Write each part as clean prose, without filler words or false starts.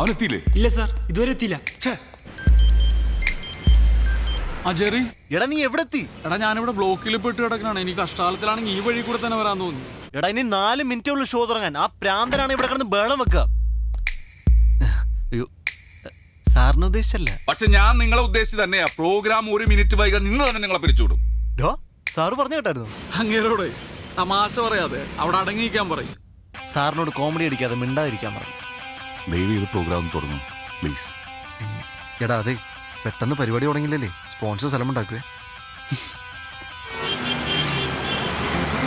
അവനെത്തിയില്ലേ? ഇല്ല സാർ, ഇതുവരെ എത്തിയില്ല. ആ ജെറി, എടാ നീ എവിടെ എത്തി? എടാ ഞാനിവിടെ ബ്ലോക്കിൽ പെട്ട് കിടക്കണാണ്. എനിക്ക് കഷ്ടാലത്തിലാണെങ്കിൽ ഈ വഴി കൂടെ തന്നെ വരാൻ തോന്നി. എടാ ഇനി 4 മിനിറ്റേ ഉള്ളൂ ഷോ തുടങ്ങാൻ. ആ പ്രാന്തനാണ് ഇവിടെ കിടന്ന് ബേളം വെക്കുക. അയ്യോ, സാറിന് ഉദ്ദേശിച്ചല്ല. പക്ഷെ ഞാൻ നിങ്ങളെ ഉദ്ദേശിച്ച് തന്നെയാ. പ്രോഗ്രാം 1 മിനിറ്റ് വൈകാൻ നിന്ന് തന്നെ നിങ്ങളെ പിരിച്ചുവിടും. സാറ് പറഞ്ഞു കേട്ടായിരുന്നു. അങ്ങേരോടെ തമാശ പറയാതെ അവിടെ അടങ്ങിയിരിക്കാൻ പറയും. സാറിനോട് കോമഡി അടിക്കാതെ മിണ്ടാതിരിക്കാൻ പറഞ്ഞു. ദയവ് ചെയ്ത് പ്രോഗ്രാം തുടങ്ങും പ്ലീസ്. എടാ അതെ, പെട്ടെന്ന് പരിപാടി തുടങ്ങില്ലല്ലേ, സ്പോൺസർ സ്ഥലം ഉണ്ടാക്കുവേ.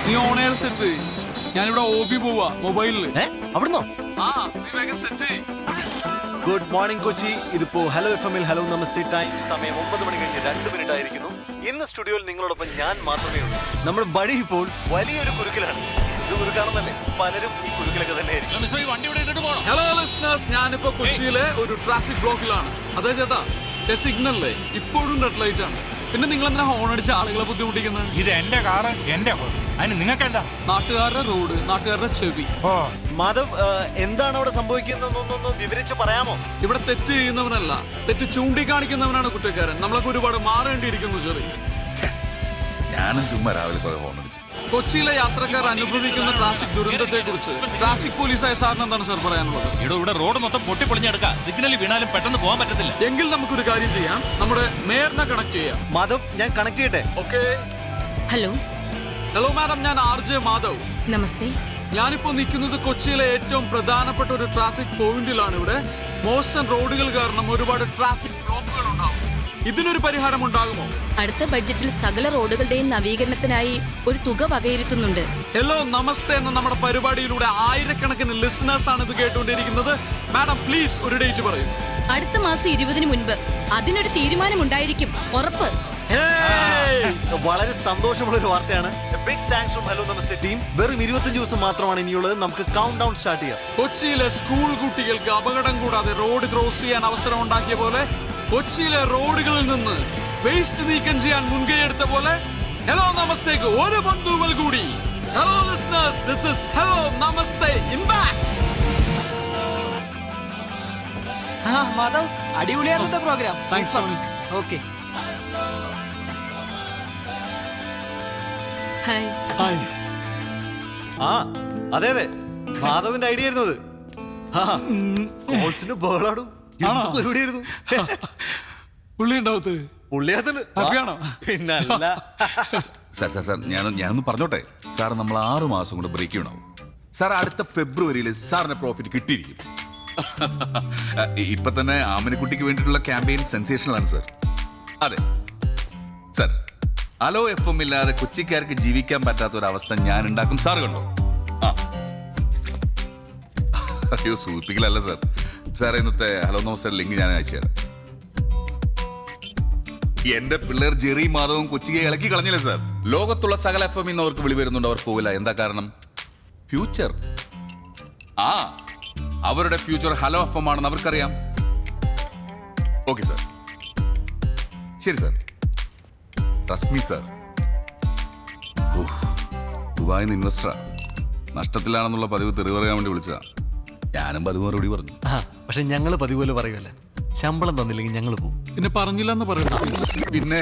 നീ ഓൺ എയർ സെറ്റ്. ഞാനിവിടെ OB പോവാ മൊബൈലില്. അവിടുന്നോ? ആ നീ വേഗം സെറ്റ്. Good morning Kochi. ഇതിപ്പോ ഹലോ FM ൽ ഹലോ നമസ്തേ ടൈം. സമയം 9 മണി കഴിഞ്ഞ് 2 മിനിറ്റ് ആയിരിക്കുന്നു. ഇന്ന് സ്റ്റുഡിയോയിൽ നിങ്ങളോടൊപ്പം ഞാൻ മാത്രമേ ഉള്ളൂ. നമ്മുടെ ബഡി ഇപ്പോൾ വലിയൊരു കുരുക്കിലാണ്. ഇത് കുരുക്കാണെന്നല്ലേ, പലരും ഈ കുരുക്കിലൊക്കെ തന്നെ ആയിരിക്കും. ഹലോ ലിസണേഴ്സ്, ഞാനിപ്പോ കൊച്ചിയിലെ ഒരു ട്രാഫിക് ബ്ലോക്കിലാണ്. അതെ ചേട്ടാ, സിഗ്നലിലെ ഇപ്പോഴും റെഡ് ലൈറ്റ് ആണ്. പിന്നെ നിങ്ങൾ എന്തിനാ ഹോൺ അടിച്ച് ആളുകളെ ബുദ്ധിമുട്ടിക്കുന്നത്? ഇത് എന്റെ കാറ്, എന്റെ അതിന് നിങ്ങൾക്ക് എന്താ? നാട്ടുകാരുടെ റോഡ്, നാട്ടുകാരുടെ ചെവി. മാധവ്, എന്താണ് അവിടെ സംഭവിക്കുന്നതെന്നൊന്ന് വിവരിച്ച് പറയാമോ? ഇവിടെ തെറ്റ് ചെയ്യുന്നവനല്ല, തെറ്റ് ചൂണ്ടിക്കാണിക്കുന്നവനാണ് കുറ്റക്കാരൻ. നമ്മളൊക്കെ ഒരുപാട് മാറേണ്ടിയിരിക്കുന്നു ചെറിയ. ഞാനും ചുമ്മാ രാവിലെ കുറെ ഹോൺ അടിച്ചു. കൊച്ചിയിലെ യാത്രക്കാർ അനുഭവിക്കുന്ന ട്രാഫിക് ദുരന്തത്തെ കുറിച്ച് ട്രാഫിക് പോലീസായ സാറിന് എന്താണ് സാർ പറയാനുള്ളത്? ഇവിടെ റോഡ് മൊത്തം പൊട്ടിപ്പൊളിഞ്ഞെടുക്കാം. സിഗ്നലിൽ വീണാലും പെട്ടെന്ന് പോകാൻ പറ്റത്തില്ല. എങ്കിൽ നമുക്കൊരു കാര്യം ചെയ്യാം, നമ്മുടെ മേയറിനെ കണക്ട് ചെയ്യാം. മാധവ്, ഞാൻ കണക്ട് ചെയ്യട്ടെ? ഓക്കെ. ഹലോ ഹലോ മാഡം, ഞാൻ RJ മാധവ്. നമസ്തേ. ഞാനിപ്പോ നിൽക്കുന്നത് കൊച്ചിയിലെ ഏറ്റവും പ്രധാനപ്പെട്ട ഒരു ട്രാഫിക് പോയിന്റിലാണ്. ഇവിടെ മോശം റോഡുകൾ കാരണം ഒരുപാട് ട്രാഫിക് ബ്ലോക്കുകൾ ഉണ്ടാവും. ഇതിനൊരു പരിഹാരം ഉണ്ടാകുമോ? അടുത്ത ബഡ്ജറ്റിൽ സകല റോഡുകളുടെയും നവീകരണത്തിനായി ഒരു തുക വകയിരുത്തുന്നുണ്ട്. ഹലോ നമസ്തേ എന്ന നമ്മുടെ പരിപാടിയിലൂടെ ആയിരക്കണക്കിന് ലിസണേഴ്സ് ആണ് ഇത് കേട്ടുകൊണ്ടിരിക്കുന്നത്. മാഡം പ്ലീസ് ഒരു ഡേറ്റ് പറയൂ. അടുത്ത മാസം 20-ന് മുൻപ് അതിനൊരു തീരുമാനമുണ്ടായിരിക്കും, ഉറപ്പ്. വളരെ സന്തോഷമുള്ള ഒരു വാർത്തയാണ്. Big thanks from hello namaste team. വെറും 25 ദിവസം മാത്രമാണ് ഇനിയുള്ളത്. നമുക്ക് കൗണ്ട് ഡൗൺ സ്റ്റാർട്ട് ചെയ്യാം. കൊച്ചിയിലെ സ്കൂൾ കുട്ടികൾക്ക് അപകടം കൂടാതെ റോഡ് ക്രോസ് ചെയ്യാൻ അവസരം ഉണ്ടാക്കിയ പോലെ, കൊച്ചിയിലെ റോഡുകളിൽ നിന്ന് വേസ്റ്റ് നീക്കം ചെയ്യാൻ മുൻകൈ എടുത്ത പോലെ ഹലോ നമസ്തേക്ക് ഒരു ബന്ധുവൽ കൂടി. Hello listeners, this is hello namaste impact. Madhav, അടിപൊളിയായിരുന്നു programme. Thanks Tony. Okay. Hi. Hi. ആ അതെ അതെ, മാധവിന്റെ ഐഡിയ ആയിരുന്നു അത്. കോൾസിന് ബഹളാടും. എന്ത് പരിപാടിയായിരുന്നു. പുള്ളി ഉണ്ടാവത്ത് പുള്ളിയാത്തത് ഹാപ്പിയാണോ? പിന്നല്ല. സാർ ഞാനൊന്ന് പറഞ്ഞോട്ടെ. സാർ നമ്മൾ 6 മാസം കൊണ്ട് ബ്രേക്ക് ഉണ്ടാവും. സാർ അടുത്ത ഫെബ്രുവരിയിൽ സാറിന് പ്രോഫിറ്റ് കിട്ടിയിരിക്കും. ഇപ്പൊ തന്നെ ആമിനക്കുട്ടിക്ക് വേണ്ടിയിട്ടുള്ള ക്യാമ്പയിൻ സെൻസേഷണൽ ആണ് സാർ. അതെ സാർ, ഹലോ FM ഇല്ലാതെ കൊച്ചിക്കാർക്ക് ജീവിക്കാൻ പറ്റാത്ത ഒരു അവസ്ഥ ഞാൻ ഉണ്ടാക്കും. സാർ കണ്ടോ? ആ അയ്യോ, സൂചിപ്പിക്കലല്ല സാർ. സാർ ഇന്നത്തെ ഹലോ നമസ്തേ ലിങ്ക് ഞാൻ അയച്ചുതരാം. എന്റെ പിള്ളേർ ജെറി മാധവും കൊച്ചിയെ ഇളക്കി കളഞ്ഞില്ലേ സാർ. ലോകത്തുള്ള സകല FM ഇന്ന് അവർക്ക് വിളി വരുന്നുണ്ട്, അവർ പോകില്ല. എന്താ കാരണം? ഫ്യൂച്ചർ. ആ അവരുടെ ഫ്യൂച്ചർ ഹലോ FM ആണെന്ന് അവർക്കറിയാം. ഓക്കെ സാർ, ശരി സാർ, ട്രസ്റ്റ് മീ സാർ. ദുബായിൽ നിന്ന് ഇൻവെസ്റ്ററാ, നഷ്ടത്തിലാണെന്നുള്ള പതിവ് തെറി പറയാൻ വേണ്ടി വിളിച്ചതാ. ഞാനും പതിവ് മറുപടി പറഞ്ഞു. പക്ഷെ ഞങ്ങള് പതിപോലെ പറയുമല്ല, ശമ്പളം തന്നില്ലെങ്കിൽ ഞങ്ങൾ പോകും. പിന്നെ പറഞ്ഞില്ലെന്ന് പറയുന്നത്. പിന്നെ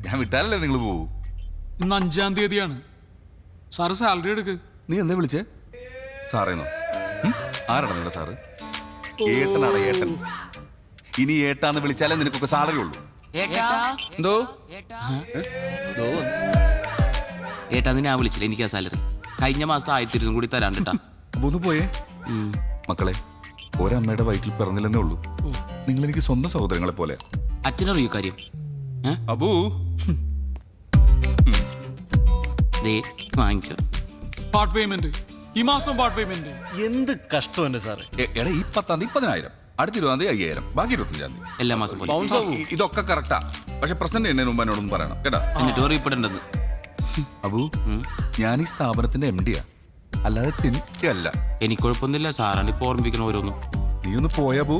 ഞാൻ വിട്ടാലല്ലേ നിങ്ങൾ പോകൂ. ഇന്ന് 5-ാം തീയതിയാണ്. സാറ് സാലറി എടുക്ക്. നീ എന്താ വിളിച്ചേ? സാറേന്നോ? ആരാണ് നിങ്ങളുടെ സാറ്? ഏട്ടനാണ് ഏട്ടൻ. ഇനി ഏട്ടാന്ന് വിളിച്ചാലേ നിനക്കൊക്കെ സാലറി ഉള്ളൂ. എന്തോ ഏട്ടാ, നിന്നെ വിളിച്ചില്ല. എനിക്ക് ആ സാലറി കഴിഞ്ഞ മാസത്തെ 1200 കൂടി തരാണ്ടിട്ടാ. അപ്പൊ ഒന്ന് പോയേ. മക്കളെ, ഒരമ്മയുടെ വയറ്റിൽ പിറന്നില്ലെന്നേ ഉള്ളൂ. നിങ്ങൾ എനിക്ക് സ്വന്തം സഹോദരങ്ങളെ പോലെ. അച്ഛനറിയോ കാര്യം? അബൂ വാങ്ങിച്ചു പാർട്ട് പേയ്മെന്റ് ഈ മാസം. Part payment. എന്ത് കഷ്ടം എന്റെ സാറ്. എടാ, ഈ 10-ാം തീയതി 10,000, അടുത്ത 20-ാം തീയതി 5,000, ബാക്കി 25-ാം തീയതി എല്ലാ മാസം പോലെ. ഇതൊക്കെ കറക്റ്റാ. പക്ഷെ പ്രസന്റ് എന്നതിന് മുമ്പ് എന്നോടൊന്നും പറയണം കേട്ടാ. എന്നിട്ട് അറിയപ്പെടേണ്ടത്. അബു, ഞാൻ ഈ സ്ഥാപനത്തിന്റെ MD-യാ, അല്ലാതെ തിന്നിട്ടല്ല. എനിക്ക് കുഴപ്പമൊന്നുമില്ല. സാറാണ് ഇപ്പൊ ഓർമ്മിപ്പിക്കണ ഓരോന്നും. നീ ഒന്ന് പോയാ ബു.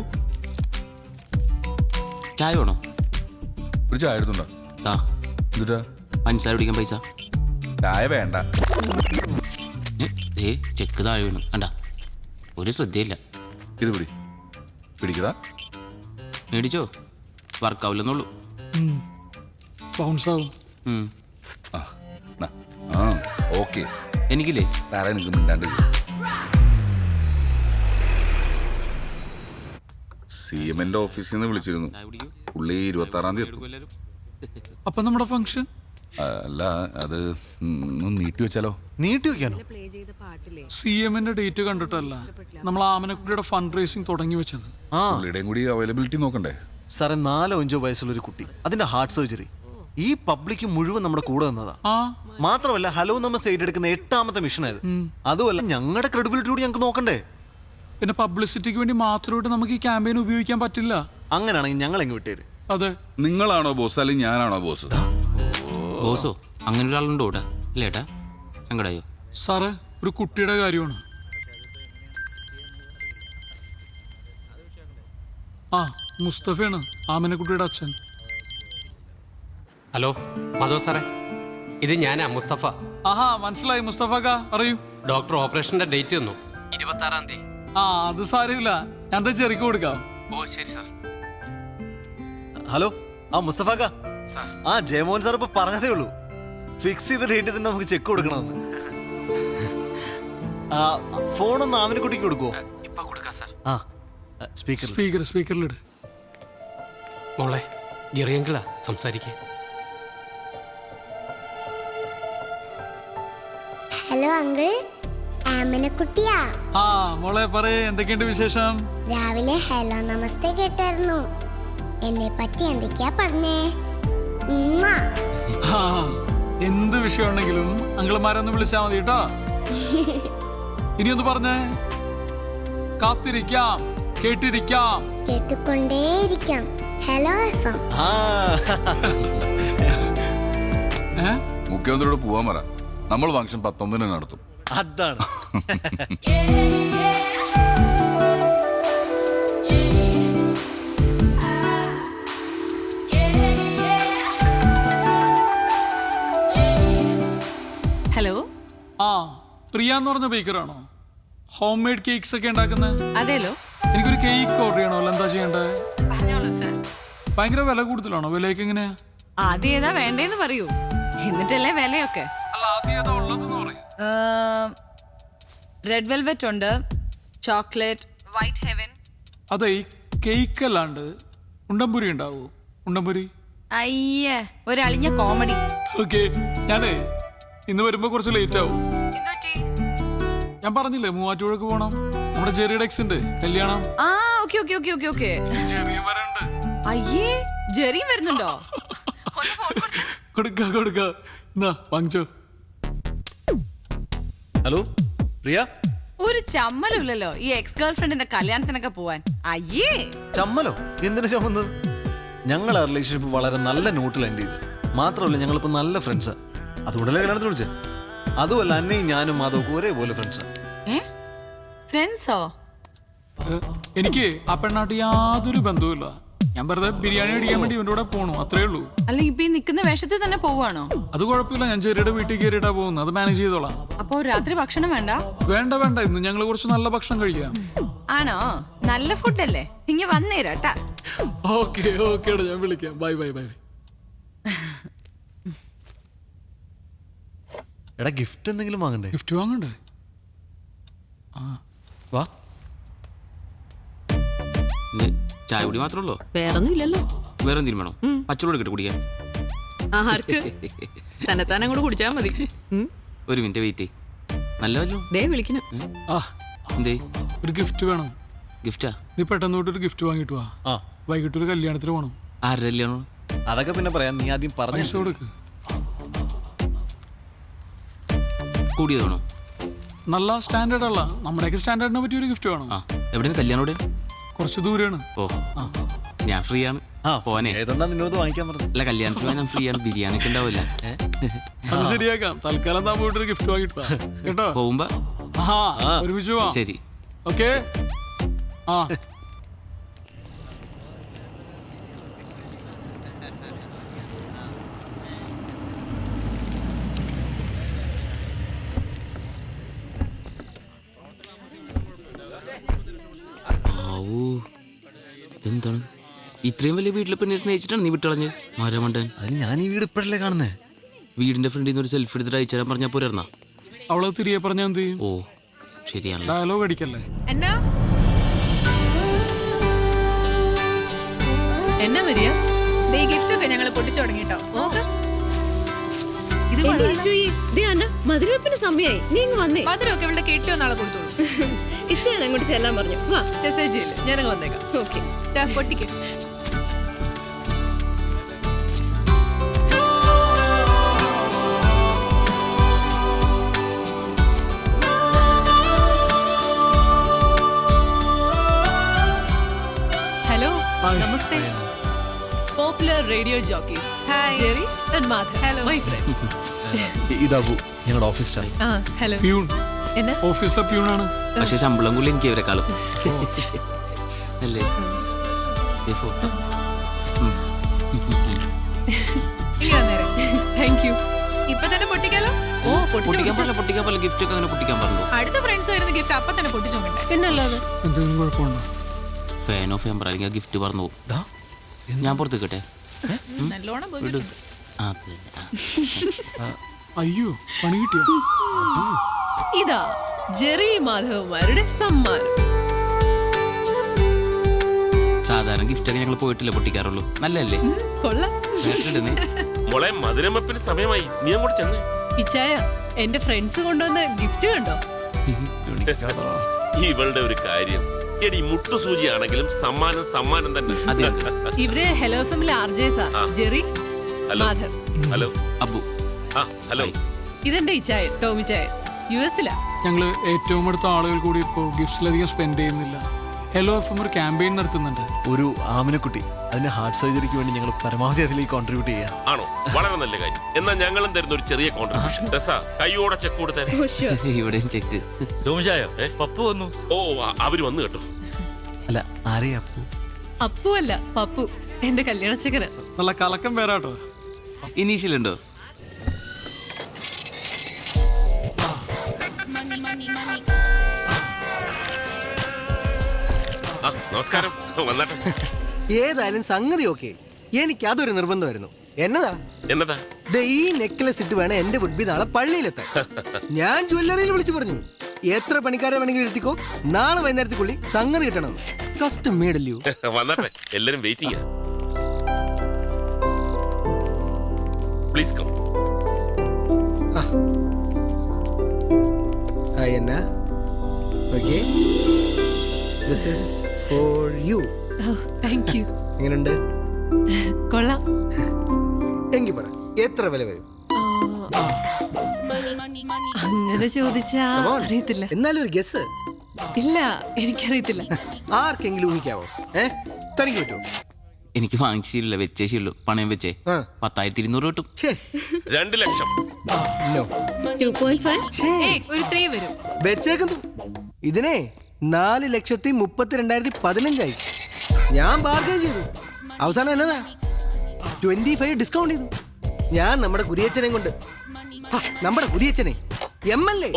ചായ വേണോ? ഒരു ചായ എടുത്തുണ്ടോ? എന്നിട്ടാ പഞ്ചസാര പിടിക്കാൻ പൈസ. ചായ വേണ്ട. ചെക്ക് താഴെ വീണു. കണ്ട, ഒരു ശ്രദ്ധയില്ല. ഇത് പിടി. പിടിക്കടാ. മേടിച്ചോ, വർക്കാവില്ലെന്നുള്ളൂ. ബൗൺസ് ആവും. ആ ഓക്കെ. എനിക്കില്ലേ വേറെ എനിക്ക് മിണ്ടാണ്ട് CM-ന്റെ ഓഫീസിൽ നിന്ന് വിളിച്ചിരുന്നു. പുള്ളി 26-ാം തീയതി എത്തും. അപ്പൊ നമ്മുടെ ഫംഗ്ഷൻ അല്ല, അത് ഒന്ന് നീട്ടി വെച്ചാലോ? നീട്ടി വെക്കാനോ? CM-ന്റെ ഡേറ്റ് കണ്ടിട്ടല്ല, നമ്മൾ ആമനക്കുട്ടിയുടെ ഫണ്ട് റേസിംഗ് തുടങ്ങി വെച്ചത്. ആ പുള്ളിയുടെയും കൂടി അവൈലബിലിറ്റി നോക്കണ്ടേ? സാറേ, 4-5 വയസ്സുള്ള ഒരു കുട്ടി, അതിന്റെ ഹാർട്ട് സർജറി, ഈ പബ്ലിക് മുഴുവൻ നമ്മുടെ കൂടെ നിന്നതാ. ആ മാത്രമല്ല ഹലോ നമ്മൾ സൈഡ് എടുക്കുന്ന 8ാമത്തെ മിഷനായത്. അതുമല്ല, ഞങ്ങളുടെ ക്രെഡിബിലിറ്റി കൂടി ഞങ്ങൾക്ക് നോക്കണ്ടേ? പിന്നെ പബ്ലിസിറ്റിക്ക് വേണ്ടി മാത്രമായിട്ട് നമുക്ക് ഈ ക്യാമ്പയിൻ ഉപയോഗിക്കാൻ പറ്റില്ല. അങ്ങനെയാണെങ്കിൽ ഞങ്ങൾ എങ്ങ് വിട്ടേര്. അതെ. നിങ്ങളാണോ ബോസ് അല്ലെങ്കിൽ ഞാനാണോ ബോസ്? ബോസോ? അങ്ങനെ ഒരാളുണ്ടോ ഇവിടെ? ഇല്ല ഏട്ടാ, സങ്കടായോ? സാറ്, ഒരു കുട്ടിയുടെ കാര്യമാണ്. ആ മുസ്തഫയാണ്, ആമനക്കുട്ടിയുടെ അച്ഛൻ. ഹലോ മാധവ് സാറേ, ഇത് ഞാനാ മുസ്തഫ. ആഹാ, മനസ്സിലായി മുസ്തഫക്ക, പറയൂ. ഡോക്ടർ ഓപ്പറേഷന്റെ ഡേറ്റ് തന്നു, 26-ാം തീയതി. ആ അത് സാരമില്ല, ഞാൻ ചെറിക്ക് കൊടുക്കാം. ഓ ശരി സാർ. ഹലോ, ആ മുസ്തഫാക്ക. സാർ. ആ ജയമോഹൻ സാർ ഇപ്പൊ പറഞ്ഞതേ ഉള്ളൂ, ഫിക്സ് ചെയ്ത ഡേറ്റ് തന്നെ നമുക്ക് ചെക്ക് കൊടുക്കണമെന്ന്. ഫോണൊന്ന് ആമിനക്കുട്ടിക്ക് കൊടുക്കുവോ? ഇപ്പൊ കൊടുക്കാം സാർ. ആ സ്പീക്കർ. സ്പീക്കറിലിട്. മോളെ, ജെറിയങ്കിളാ സംസാരിക്കേ. Hello uncle, ആമനക്കുട്ടിയാ. ആ മോളെ പറയേ, എന്തൊക്കെയുണ്ട് വിശേഷം? രാവിലെ ഹലോ നമസ്തേ കേട്ടായിരുന്നു. എന്നെ പറ്റി എന്തൊക്കെയാ പറഞ്ഞേ? ഉമ്മാ. ആ, എന്ത് വിഷയമുണ്ടെങ്കിലും അങ്കിൾമാരൊന്ന് വിളിച്ചാ മതി കേട്ടോ. ഇനി ഒന്ന് പറഞ്ഞേ. കാത്തിരിക്കാം, കേട്ടിരിക്കാം, കേട്ടുകൊണ്ടേയിരിക്കാം. Hello FM. മുഖ്യമന്ത്രിയോട് പോവാൻ പറ, നമ്മൾ ഫംഗ്ഷൻ 19-ന് നടത്തും. അതാണ്. ഹലോ. ആ പ്രിയ എന്ന് പറഞ്ഞ ബേക്കറാണോ? ഹോം മെയ്ഡ് കേക്ക്സ് ഒക്കെ ഉണ്ടാക്കുന്നത്? അതെല്ലോ. എനിക്കൊരു കേക്ക് ഓർഡർ ചെയ്യണമല്ലോ, എന്താ ചെയ്യണ്ടേ? പറഞ്ഞോളൂ സർ. ഭയങ്കര വില കൂടുതലാണോ? വിലയൊക്കെ എങ്ങനെയാ? ആദ്യം ഏതാ വേണ്ടേന്ന് പറയൂ, എന്നിട്ടല്ലേ വിലയൊക്കെ. അല്ല, ആദ്യം ഏതാ ഉള്ളതെന്ന് പറയും. റെഡ് വെൽവെറ്റ് ഉണ്ട്, ചോക്ലേറ്റ്, വൈറ്റ് ഹെവൻ. അതെ, ഈ കേക്ക് അല്ലാണ്ട് ഉണ്ടംപുരി ഉണ്ടാവോ? ഉണ്ടംപുരി? അയ്യേ, ഒരു അളിഞ്ഞ കോമഡി. ഓക്കെ, ഞാനേ ഇന്ന് വരുമ്പോ കുറച്ച് ലേറ്റ് ആവും. ഞാൻ പറഞ്ഞില്ലേ മൂവാറ്റുപുഴക്ക് പോണം, നമ്മുടെ ജെറിയുടെ എക്സിന്റെ കല്യാണം. ആ okay okay okay okay okay. ജെറിയും വരണ്ട്. അയ്യേ, ജെറിയും വരുന്നുണ്ടോ? കൊടുക്ക എന്നാ വാങ്ങിച്ചോ. ഹലോ പ്രിയ. ഒരു ചമ്മലുമില്ലല്ലോ ഈ എക്സ് ഗേൾ ഫ്രണ്ടിന്റെ കല്യാണത്തിനൊക്കെ പോവാൻ. അയ്യേ, ചമ്മലോ? എന്തിനു ചമ്മന്നത്? ഞങ്ങൾ ആ റിലേഷൻഷിപ്പ് വളരെ നല്ല നോട്ടിൽ എൻഡ് ചെയ്തു. മാത്രമല്ല, ഞങ്ങളിപ്പോ നല്ല ഫ്രണ്ട്സാ. അതുകൊണ്ടല്ലേ കല്യാണത്തിന് വിളിച്ചേ. അതുമല്ല, അന്നയും ഞാനും മാധവക്കും ഒരേപോലെ ഫ്രണ്ട്സാ. ഫ്രണ്ട്സോ? എനിക്ക് ആ പെണ്ണാട്ട് യാതൊരു ബന്ധവുമില്ല. ഞാൻ വെറുതെ ബിരിയാണി അടിക്കാൻ വേണ്ടി ഇവന്റെ കൂടെ പോണു, അത്രേ ഉള്ളൂ. അല്ല, ഇപ്പൊ ഈ നിക്കുന്ന വേഷത്തിൽ തന്നെ പോവാണോ? അത് കുഴപ്പമില്ല, ഞാൻ ചെറിയുടെ വീട്ടിൽ കയറിയിട്ടാ പോകുന്നത്, അത് മാനേജ് ചെയ്തോളാം. അപ്പൊ രാത്രി ഭക്ഷണം വേണ്ട? വേണ്ട, ഇന്ന് ഞങ്ങൾ കുറച്ച് നല്ല ഭക്ഷണം കഴിക്കാം. ആണോ? നല്ല ഫുഡല്ലേ, ഇങ്ങ വന്നേരാട്ടാ. ഓക്കെ, ഞാൻ വിളിക്കാം. ബൈ. എടാ, ഗിഫ്റ്റ് എന്തെങ്കിലും വാങ്ങണ്ടേ? ഗിഫ്റ്റ് വാങ്ങണ്ടേ? വാ. ചായ കുടി മാത്രമല്ലോ? വേറൊന്നും ഇല്ലല്ലോ. വേറെ എന്തെങ്കിലും വേണോ? പച്ചവെള്ളം എടുക്കട്ടെ കുടിക്കാൻ. ആർക്ക്? തന്നെ കൂടെ കുടിച്ചാ മതി. ഒരു മിനിറ്റ് വെയിറ്റ്. നല്ല വല്ലോ ദേ വിളിക്കണം. എന്തേ? ഒരു ഗിഫ്റ്റ് വേണം. ഗിഫ്റ്റാ? നീ പെട്ടെന്ന് തൊട്ടൊരു ഗിഫ്റ്റ് വാങ്ങിട്ട് വാ. വൈകിട്ട് ഒരു കല്യാണത്തിന് പോണം. ആരുടെ കല്യാണം? അതൊക്കെ പിന്നെ പറയാം, നീ ആദ്യം പറഞ്ഞു കൊടുക്ക്. കൂടിയതാണോ? നല്ല സ്റ്റാൻഡേർഡ് അല്ല, നമ്മുടെയൊക്കെ സ്റ്റാൻഡേർഡിനെ പറ്റിയ ഒരു ഗിഫ്റ്റ് വേണം. എവിടെയാണ് കല്യാണം? ഇവിടെ കുറച്ച് ദൂരെയാണ്. ഓ, ഞാൻ ഫ്രീ ആണ്. പോനെ. ഏതെന്നാ നിന്നോട് വാങ്ങിക്കാൻ പറഞ്ഞു? അല്ല, കല്യാണത്തിന് ഞാൻ ഫ്രീ ആണ്. ബിരിയാണി ഒക്കെ ഉണ്ടാവില്ല. അത് ശരിയാക്കാം. തൽക്കാലം താൻ പോയിട്ട് ഗിഫ്റ്റ് വാങ്ങിട്ട് വാ കേട്ടോ. പോകുമ്പോ ഒരുമിച്ച് പോവാം. ശരി. ഓക്കെ. എന്താണ് ഇത്രയും വലിയ വീട്ടിലെ പെണ്ണെ സ്നേഹിച്ചിട്ടാണ് നീ വിട്ടളഞ്ഞ് മരമണ്ടൻ? അതിന് ഞാൻ ഈ വീട് ഇപ്പോഴല്ലേ കാണുന്നേ. വീടിന്റെ ഫ്രണ്ടിൽ നിന്ന് ഒരു സെൽഫി എടുത്തിട്ട് അയച്ചു തരാൻ പറഞ്ഞാൽ പോരാ? അവളെ തിരികെ പറഞ്ഞാൽ എന്ത് ചെയ്യും? ഓ ശരിയാണ്. ഡയലോഗ് അടിക്കല്ലേ. എന്നാ എന്നാ വരിക? ദേ ഗിഫ്റ്റ് ഒക്കെ ഞങ്ങൾ പൊട്ടിച്ചു തുടങ്ങിട്ടോ. നോക്ക്, ഇത് എന്റെ യേശുവേ, ദേ അന്ന മധുരവെപ്പിന് സമയായി. നീ ഇങ്ങ് വന്നേ. മധുരമൊക്കെ ഇവിടെ കെട്ടിയോ നാളെ കൊടുത്തോളൂ. ഇച്ചയാണ് അങ്ങോട്ട് ചെല്ലാൻ പറഞ്ഞു. വാ മെസ്സേജ് ചെയ്യില്ല, ഞാനങ്ങ് വന്നേക്കാം. ഓക്കെ പൊട്ടിക്ക്. Hello namaste. Popular radio jockeys hi. Jerry and Madhav. Hello. My friends. ഇതാബു, ഞങ്ങളുടെ ഓഫീസ് സ്റ്റാഫ്. ആ ഹലോ. പ്യൂൺ, എന്നാ ഓഫീസിലെ പ്യൂണാണ്. പക്ഷെ ശമ്പളം കൂടി എനിക്ക് ഇവരെക്കാളും അല്ലേ? ദേ photo. ഇനി വന്നേരം. Thank you. ഇപ്പൊ തന്നെ പൊട്ടിക്കാലോ. ഓ പൊട്ടിക്കാൻ പോലെ ഗിഫ്റ്റ് ഒക്കെ അങ്ങനെ പൊട്ടിക്കാൻ പറഞ്ഞു. അടുത്ത ഫ്രണ്ട്സ് വരുന്ന ഗിഫ്റ്റ് അപ്പൊ തന്നെ പൊട്ടിച്ചു നോക്കണ്ടേ? പിന്നല്ലാതെ. എന്തെങ്കിലും കുഴപ്പമുണ്ടോ? ഫാൻ ഓഫ് ചെയ്യാൻ അല്ലെങ്കിൽ ഗിഫ്റ്റ് പറഞ്ഞു പോകും. ഞാൻ പുറത്തേക്കട്ടെ? നല്ലോണം പോയി. വിട്. അത് അയ്യോ, പണി കിട്ടിയോ? ഇതാ ജെറി മാധവന്മാരുടെ സമ്മാനം. സാധാരണ ഗിഫ്റ്റ് ഒക്കെ ഞങ്ങൾ പോയിട്ടില്ല പൊട്ടിക്കാറുള്ളൂ. നല്ലല്ലേ? കൊള്ളാം. മോളെ മധുരമപ്പിന് സമയമായി, നീ അങ്ങോട്ട് ചെന്നേ. ഇച്ചായ എന്റെ ഫ്രണ്ട്സ് കൊണ്ടുവന്ന ഗിഫ്റ്റ് കണ്ടോ? ഇവളുടെ ഒരു കാര്യം, എടി മുട്ടുസൂചിയാണെങ്കിലും സമ്മാനം തന്നെ. അതെ ഇവര് ഹലോ ഫാമിലി ആർജേസാ. Jerry, hello. Madhav. Hello. Abu. ആ ഹലോ. ഇതെന്റെ ഇച്ചായ ടോമി ചായ, യുഎസിലാ. ഞങ്ങള് ഏറ്റവും അടുത്ത ആളുകൾ കൂടി ഇപ്പോ ഗിഫ്റ്റ്സിലധികം സ്പെൻഡ് ചെയ്യുന്നില്ല. ഹലോ എഫ്എം ഒരു ക്യാമ്പയിൻ നടത്തുന്നുണ്ട്. ഒരു ആമിനക്കുട്ടി, അതിന്റെ ഹാർട്ട് സർജറിക്ക് വേണ്ടി ഞങ്ങൾ പരമാവധി അതിലേക്ക് കോൺട്രിബ്യൂട്ട് ചെയ്യാം. ആണോ? വളരെ നല്ല കാര്യം. എന്നാൽ ഞങ്ങളും തരുന്ന ഒരു ചെറിയ കോൺട്രിബ്യൂഷൻ. കൈയോടെ ചെക്ക് കൊടുത്തേ. ഇവിടെയും ചെക്ക്. പപ്പു വന്നു. ഓ അവര് വന്നു കേട്ടോ. അല്ല, ആരെയാ അപ്പു? അപ്പു അല്ല പപ്പു, എന്റെ കല്യാണച്ചക്കന. നല്ല കലക്കം പേരാട്ടോ. ഇനീഷ്യൽ ഉണ്ടോ? നമസ്കാരം, വന്നാട്ടെ. ഏതായാലും സംഗതി ഓക്കെ. എനിക്ക് അതൊരു നിർബന്ധമായിരുന്നു. എന്നതാ? ഈ നെക്ലസ് ഇട്ട് വേണം എന്റെ വുഡ്ബി നാളെ പള്ളിയിലെത്താൻ. ഞാൻ ജ്വല്ലറിയിൽ വിളിച്ചു പറഞ്ഞു, എത്ര പണിക്കാരെ വേണമെങ്കിലും എടുത്തിക്കോ, നാളെ വൈകുന്നേരത്തേക്കുള്ളിൽ സംഗതി കിട്ടണം. കസ്റ്റം മേഡല്ലോ. വന്നാട്ടെ, എല്ലാരും waiting. Please come. Hi Anna. Okay, this is for you. Thank you. എങ്ങനെയുണ്ട്? കൊള്ളാം. എങ്കിൽ പറ, എത്ര വില വരും? അങ്ങനെ ചോദിച്ചാ Come on. അറിയത്തില്ല. എന്നാലും ഒരു ഗസ്. ഇല്ല, എനിക്കറിയത്തില്ല. ആർക്കെങ്കിലും ഊഹിക്കാവോ? തനിക്ക് പറ്റുമോ? എനിക്ക് വാങ്ങിച്ചില്ല, വെച്ചേശുള്ളൂ. പണയം വെച്ചേ 10,200 കിട്ടും. 2 ലക്ഷം. No. 2.5. ഏയ്, ഒരു 3 വരും. വെച്ചേക്കുന്നു. ഇതിനെ 4,32,015 ഞാൻ ബാർഗൈൻ ചെയ്തു. അവസാനം എന്നതാ 25 ഡിസ്കൗണ്ട് ചെയ്തു. ഞാൻ നമ്മുടെ കുരിയച്ചനെ കൊണ്ട്, നമ്മുടെ കുരിയച്ചനെ MLA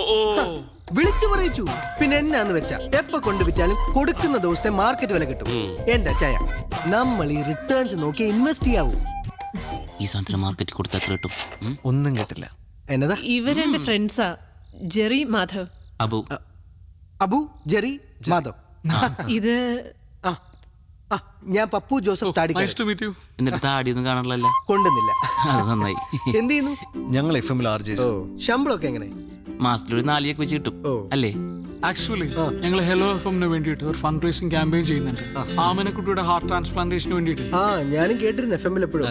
വിളിച്ചു പറയിച്ചു. പിന്നെ എന്നാന്ന് വെച്ചാ എപ്പ കൊണ്ട് വിറ്റാലും കൊടുക്കുന്ന ദിവസത്തെ മാർക്കറ്റ് വില കിട്ടും. എന്റെ അച്ചായ, നമ്മൾ ഈ റിട്ടേൺസ് നോക്കി ഇൻവെസ്റ്റ് ചെയ്യാവൂ. ഈ സാധനത്തിന് മാർക്കറ്റ് കൊടുത്താൽ എത്ര കിട്ടും? ഒന്നും കേട്ടില്ല. എന്നതാ? ഇവരെന്റെ ഫ്രണ്ട്സാ, ജെറി മാധവ്. അബു. അബു, ജെറി, മാധവ്. ഇത് ഞാൻ പപ്പു ജോസഫ് താടി. Nice to meet you. എന്നിട്ട് താടിയൊന്നും കാണാറില്ല. കൊണ്ടുവന്നില്ല. അത് നന്നായി. എന്ത് ചെയ്യുന്നു? ഞങ്ങൾ FM-ൽ RJs. ശമ്പളമൊക്കെ എങ്ങനെ? മാസത്തിലൊരു 4 ചാക്ക് വെച്ച് കിട്ടും അല്ലേ? ആക്ച്വലി ഞങ്ങൾ ഹലോ എഫ്എമ്മിന് വേണ്ടിയിട്ട് ഒരു ഫണ്ട് റേസിംഗ് ക്യാമ്പയിൻ ചെയ്യുന്നുണ്ട്. ആമനക്കുട്ടിയുടെ ഹാർട്ട് ട്രാൻസ്പ്ലാന്റേഷന് വേണ്ടിയിട്ട്. ഞാനും കേട്ടിരുന്നു FM-ൽ എപ്പോഴും.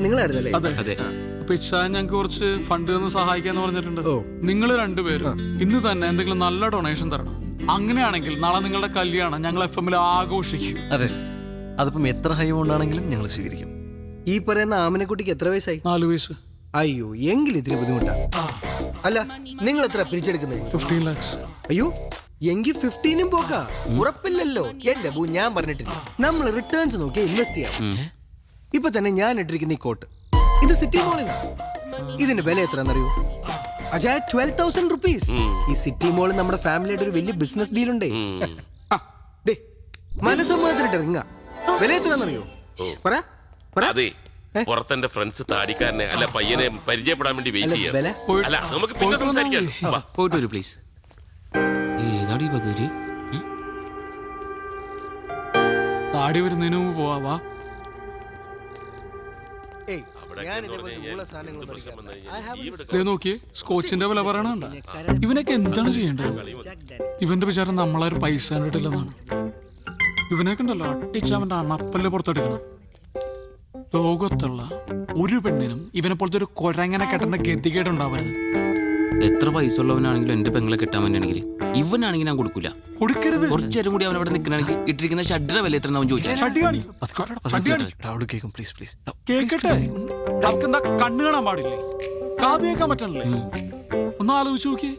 നിങ്ങളായിരുന്നല്ലേ? അതെ. അപ്പൊ ഇച്ചാൻ ഞങ്ങൾക്ക് കുറച്ച് ഫണ്ട് തന്ന് സഹായിക്കാന്ന് പറഞ്ഞിട്ടുണ്ട്. നിങ്ങൾ രണ്ടുപേരും ഇന്ന് തന്നെ എന്തെങ്കിലും നല്ല ഡൊണേഷൻ തരണം. അങ്ങനെയാണെങ്കിൽ നാളെ നിങ്ങളുടെ കല്യാണം ഞങ്ങൾ FM-ൽ ആഘോഷിക്കും. അതെ, അതിപ്പം എത്ര ഹൈ കൊണ്ടാണെങ്കിലും ഞങ്ങൾ സ്വീകരിക്കും. ഈ പറയുന്ന ആമനക്കുട്ടിക്ക് എത്ര വയസ്സായി? 4 വയസ്സ്. അയ്യോ, എങ്കിൽ ഇത്തിരി ബുദ്ധിമുട്ടാ. അല്ല, നിങ്ങൾ എത്ര പിരിച്ചെടുക്കുന്നത്? 15 lakhs. അയ്യോ, എങ്കിൽ 15 പോക്കാ. ഉറപ്പില്ലല്ലോ. എന്റെ ബൂ, ഞാൻ പറഞ്ഞിട്ടില്ല, നമ്മൾ റിട്ടേൺസ് നോക്കി ഇൻവെസ്റ്റ് ചെയ്യാം. ഇപ്പൊ തന്നെ ഞാൻ ഇട്ടിരിക്കുന്ന ഈ കോട്ട്, ഇത് സിറ്റി മോളിൽ. ഇതിന്റെ വില എത്രയെന്നറിയോ? അജയ, 12,000 rupees. ഈ സിറ്റി മോളിൽ നമ്മുടെ ഫാമിലിയുടെ ഒരു വലിയ ബിസിനസ് ഡീൽ ഉണ്ടേ. മനസ്സമ്മതത്തിനിട്ട് റിങ്ങ. വില എത്രയാണെന്നറിയോ? പറ പറ. അതെ, പുറത്തെന്റെ ഫ്രണ്ട്സ് താടിക്കാരനെ അല്ല പയ്യനെ പരിചയപ്പെടാൻ വേണ്ടി വെയിറ്റ് ചെയ്യാം. വില അല്ല നമുക്ക് പിന്നെ സംസാരിക്കാം. വാ. പോയിട്ട് വരൂ പ്ലീസ്. ഏതാടി പതൂര്? താടി വരുന്നതിന് മുമ്പ് പോവാ. ഏയ്, അവിടെ ഞാൻ എന്ന് ഇതേപോലെ പറഞ്ഞ് ഉള്ള കഴിഞ്ഞാൽ സാധനങ്ങളൊന്നും പ്രശ്നം വന്നു കഴിക്കാറില്ല. I have കഴിഞ്ഞാൽ a ദേ നോക്കിയേ, സ്കോച്ചിന്റെ വില പറയണണ്ട. ഇവനൊക്കെ എന്താണ് ചെയ്യേണ്ടത്? Jack Daniel. ഇവന്റെ വിചാരം നമ്മളൊരു പൈസ കണ്ടിട്ടില്ലെന്നാണ്. ഇവനൊക്കെ ഉണ്ടല്ലോ അട്ടിച്ച് അവന്റെ അണപ്പല്ല് പുറത്തെടുക്കണം. ലോകത്തുള്ള ഒരു പെണ്ണിനും ഇവനെ പോലത്തെ ഒരു കൊരങ്ങനെ കെട്ടേണ്ട ഗതികേടുണ്ടാവരുത്. എത്ര പൈസ ഉള്ളവനാണെങ്കിലും എന്റെ പെങ്ങളെ കെട്ടാൻ വേണ്ടിയാണെങ്കിൽ ഇവനാണെങ്കിൽ ഞാൻ കൊടുക്കൂല. കൊടുക്കരുത്. കുറച്ചേരം കൂടി അവൻ അവിടെ നിൽക്കണമെങ്കിൽ ഇട്ടിരിക്കുന്ന ഷഡ്ഡിയുടെ വില എത്ര അവൻ ചോദിച്ചാൽ ഷട്ടി കാണിക്കും. ഷട്ടി കാണിക്കും. അവള് കേൾക്കും, പ്ലീസ് പ്ലീസ്. കേക്കട്ടെ. എന്താ കണ്ണ് കാണാൻ പാടില്ലേ? കാത് കേൾക്കാൻ പറ്റണല്ലേ? ഒന്ന് ആലോചിച്ച് നോക്കിയേ.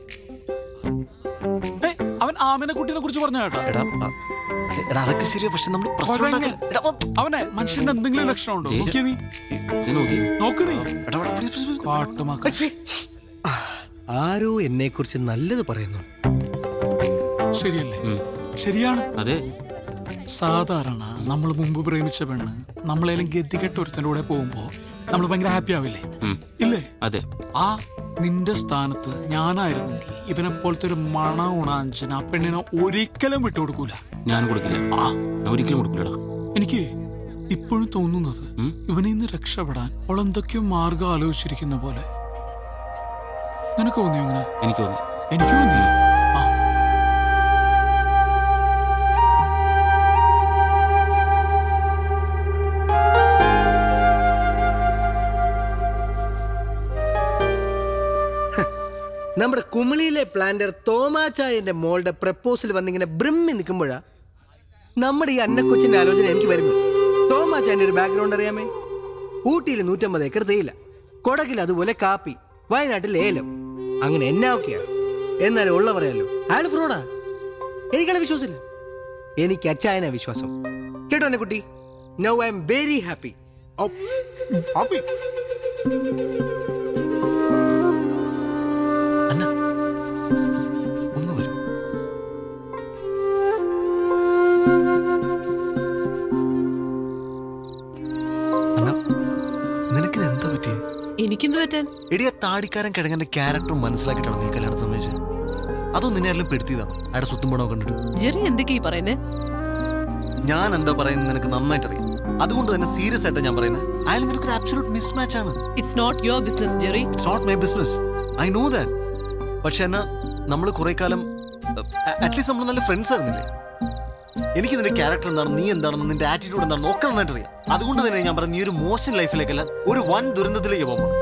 അവൻ ആമിനെ കുട്ടീനെ കുറിച്ച് പറഞ്ഞ കേട്ടോ. എടാ അതൊക്കെ ശരിയാ, പക്ഷെ നമ്മൾ കൊരങ്ങൻ. അവനെ മനുഷ്യന്റെ എന്തെങ്കിലും ലക്ഷണം ഉണ്ടോ? നോക്കിയേ നീ. നോക്കി നോക്ക് നീ. കാട്ടുമാക്ക. ആരോ എന്നെ കുറിച്ച് നല്ലത് പറയുന്നു. ശരിയല്ലേ? ശരിയാണ്. അതെ. സാധാരണ നമ്മൾ മുമ്പ് പ്രേമിച്ച പെണ്ണ് നമ്മളേലും ഗതികെട്ട ഒരുത്തൻ്റെ കൂടെ പോകുമ്പോ നമ്മൾ ഭയങ്കര ഹാപ്പി ആവില്ലേ? ഇല്ലേ? അതെ. ആ നിന്റെ സ്ഥാനത്ത് ഞാനായിരുന്നെങ്കിൽ ഇവനെ പോലത്തെ ഒരു മണ ഉണാഞ്ചന ആ പെണ്ണിനെ ഒരിക്കലും വിട്ടുകൊടുക്കൂല. ഞാൻ കൊടുക്കില്ല. ഞാൻ ഒരിക്കലും കൊടുക്കില്ലടാ. എനിക്ക് ഇപ്പോഴും തോന്നുന്നത് ഇവനിൽ നിന്ന് രക്ഷപ്പെടാൻ അവൾ എന്തൊക്കെയോ മാർഗം ആലോചിച്ചിരിക്കുന്ന പോലെ. നിനക്ക് തോന്നിയോ അങ്ങനെ? എനിക്ക് തോന്നി. എനിക്ക് തോന്നി. നമ്മുടെ കുമിളിയിലെ പ്ലാന്റർ തോമാച്ചായന്റെ മോളുടെ പ്രപ്പോസൽ വന്നിങ്ങനെ ബ്രിമ്മി നിൽക്കുമ്പോഴാ നമ്മുടെ ഈ അന്നക്കൊച്ചിന്റെ ആലോചന എനിക്ക് വരുന്നത്. തോമാച്ചായന്റെ ഒരു ബാക്ക്ഗ്രൗണ്ട് അറിയാമേ? ഊട്ടിയിൽ 150 ഏക്കർ തേയില, കൊടകിൽ അതുപോലെ കാപ്പി, വയനാട്ടിൽ ഏലം, അങ്ങനെ എന്നാ ഒക്കെയാ. എന്നാലും ഉള്ള പറയാലോ, അയാൾ ഫ്രോഡാ. എനിക്കയാളെ വിശ്വാസമില്ല. എനിക്ക് അച്ചായനാ വിശ്വാസം. കേട്ടോ എന്നെ കുട്ടി? Now I am very happy. Happy. എനിക്കെന്ത് പറ്റാൻ? എടിയ താടിക്കാരൻ കിഴങ്ങന്റെ ക്യാരക്ടർ മനസ്സിലാക്കിയിട്ടാണ് നീ കല്യാണം സമ്മതിച്ചത്? അതോ നിന്നെ ആരെങ്കിലും പെടുത്തിയതാണ് അയാളുടെ സ്വത്തും പണമോ കണ്ടിട്ട്? ജെറി എന്തൊക്കെയാ പറയുന്നേ? ഞാൻ എന്താ പറയുന്നത് നിനക്ക് നന്നായിട്ട് അറിയാം. അതുകൊണ്ട് തന്നെ സീരിയസ് ആയിട്ട് ഞാൻ പറയുന്നത് അയാൾ നിനക്ക് അബ്സല്യൂട്ട് മിസ്മാച്ച് ആണ്. It's not your business Jerry. It's not my business, I know that. പക്ഷെ എന്നാ നമ്മൾ കുറെ കാലം അറ്റ്ലീസ്റ്റ് നമ്മൾ നല്ല ഫ്രണ്ട്സ് ആയിരുന്നില്ലേ? എനിക്ക് നിന്റെ ക്യാരക്ടർ എന്താണ്, നീ എന്താണെന്ന്, നിന്റെ ആറ്റിറ്റ്യൂഡ് എന്താണെന്ന് ഒക്കെ നന്നായിട്ട് അറിയാം. അതുകൊണ്ട് തന്നെ ഞാൻ പറഞ്ഞു, നീ ഒരു മോശം ലൈഫിലേക്കല്ല ഒരു വൻ ദുരന്തത്തിലേക്ക് പോകുമ്പോൾ.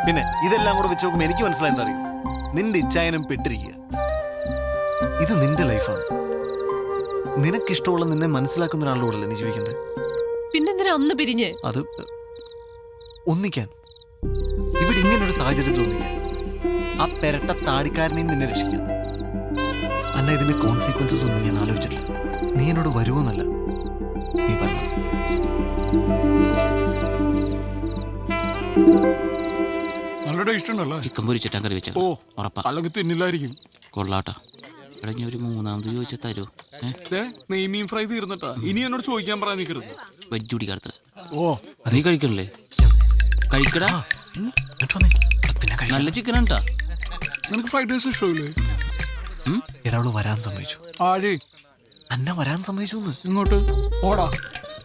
പിന്നെ ഇതെല്ലാം കൂടെ വെച്ച് നോക്കുമ്പോൾ എനിക്ക് മനസ്സിലായി എന്താ അറിയും, നിന്റെ ഇച്ഛായനം പെട്ടിരിക്കുക. ഇത് നിന്റെ ലൈഫാണ്. നിനക്കിഷ്ടമുള്ള നിന്നെ മനസ്സിലാക്കുന്ന ഒരാളുടെ കൂടെ നീ ജീവിക്കണ്ടേ? പിന്നെന്തിനാ അന്ന് പിരിഞ്ഞ്? അത് ഒന്നിക്കാൻ ഇവിടെ ഇങ്ങനൊരു സാഹചര്യത്തിൽ ഒന്നിക്കാൻ ആ പെരട്ട താടിക്കാരനെയും നിന്നെ രക്ഷിക്കാം. അല്ല, ഇതിന്റെ കോൺസിക്വൻസസ് ഒന്നും ഞാൻ ആലോചിച്ചിട്ടില്ല. നീ എന്നോട് വരുമോന്നല്ല, നീ പറഞ്ഞു. നല്ല ടേസ്റ്റ് ഉണ്ടല്ലോ. ചിക്കൻ പൊരിച്ചിട്ടാ കറി വെച്ച. ഓ, ഉറപ്പാ. അല്ലെങ്കിൽ തിന്നില്ലായിരിക്കും. കൊള്ളാട്ടാ. എടാ ഞാൻ ഒരു മൂന്നാമത് ചോദിച്ച തരൂ. നെയ്മീൻ ഫ്രൈ തീർന്നിട്ടാ. ഇനി എന്നോട് ചോദിക്കാൻ പറയാൻ നിൽക്കരുത്. വെജ് കുടിക്കാത്ത. ഓ, നീ കഴിക്കണല്ലേ? കഴിക്കടാ. നല്ല ചിക്കൻ ഉണ്ടാ. നിനക്ക് ഫ്രൈഡ് റൈസ് ഇഷ്ടമില്ലേ? എടാവള് വരാൻ സമ്മതിച്ചു. ആര്? അന്ന വരാൻ സമ്മതിച്ചു. ഇങ്ങോട്ട് ഓടാ.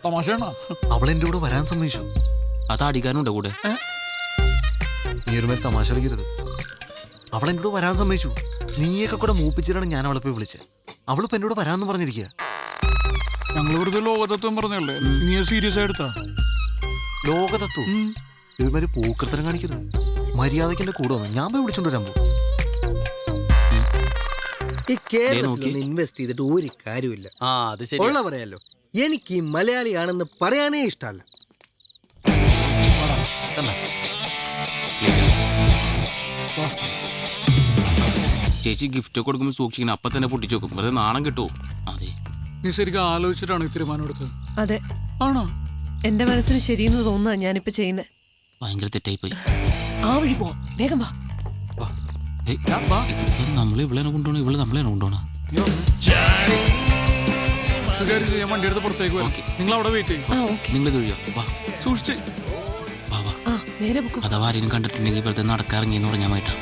തമാശയാണോ? അവളെന്റെ കൂടെ വരാൻ സമ്മതിച്ചു. ആ താടിക്കാരനുണ്ടോ കൂടെ? നീ ഒരു മേൽ തമാശ കളിക്കരുത്. അവളെന്റെ കൂടെ വരാൻ സമ്മതിച്ചു. നീയൊക്കെ കൂടെ മൂപ്പിച്ചിട്ടാണ് ഞാൻ അവളെ പോയി വിളിച്ചത്. അവളിപ്പോ എന്നോട് വരാന്ന് പറഞ്ഞിരിക്കുക. ഞങ്ങൾ വെറുതെ ലോകതത്വം പറഞ്ഞല്ലേ, നീ സീരിയസ് ആയിട്ടാ? ലോകതത്വം ഇതുമാതിരി പൂക്കൃത്തരം കാണിക്കരുത്. മര്യാദയ്ക്ക് എന്റെ കൂടെ വന്നു, ഞാൻ പോയി വിളിച്ചോണ്ട് വരാൻ പോകും. ഈ കേരളത്തിൽ ഇൻവെസ്റ്റ് ചെയ്തിട്ട് ഒരു കാര്യമില്ല. ഉള്ള പറയാലോ, എനിക്ക് ഈ മലയാളിയാണെന്ന് പറയാനേ ഇഷ്ടമല്ല. ചേച്ചി ഗിഫ്റ്റ് കൊടുക്കുമ്പോൾ സൂക്ഷിക്കണം. അപ്പൊ തന്നെ പൊട്ടിച്ചു നോക്കും, വെറുതെ നാണം കിട്ടുമോ? അതെ. നീ ശരിക്കും ആലോചിച്ചിട്ടാണ് ഈ തീരുമാനം എടുത്തത്? അതെ. ആണോ? എന്റെ മനസ്സിന് ശരിയെന്ന് തോന്നുന്ന ഞാനിപ്പോ ചെയ്യുന്നത്. ഭയങ്കര തെറ്റായി പോയി. ആ വഴി പോ, വേഗം വാ. നമ്മളെ ഇവളെ കൊണ്ടുപോകണം, ഇവള് നമ്മളെ കൊണ്ടുപോകണം. കാര്യം ചെയ്യാൻ വണ്ടി എടുത്ത് പുറത്തേക്ക് വരാം. നിങ്ങൾ അവിടെ വെയിറ്റ് ചെയ്യും. നിങ്ങൾ തൊഴിയോ വാ സൂക്ഷിച്ച്. വാ വാ അഥവാ ആരെയും കണ്ടിട്ടുണ്ടെങ്കിൽ വെറുതെ നടക്കാറിങ്ങിന്ന് പറഞ്ഞാൽ മാറ്റാം.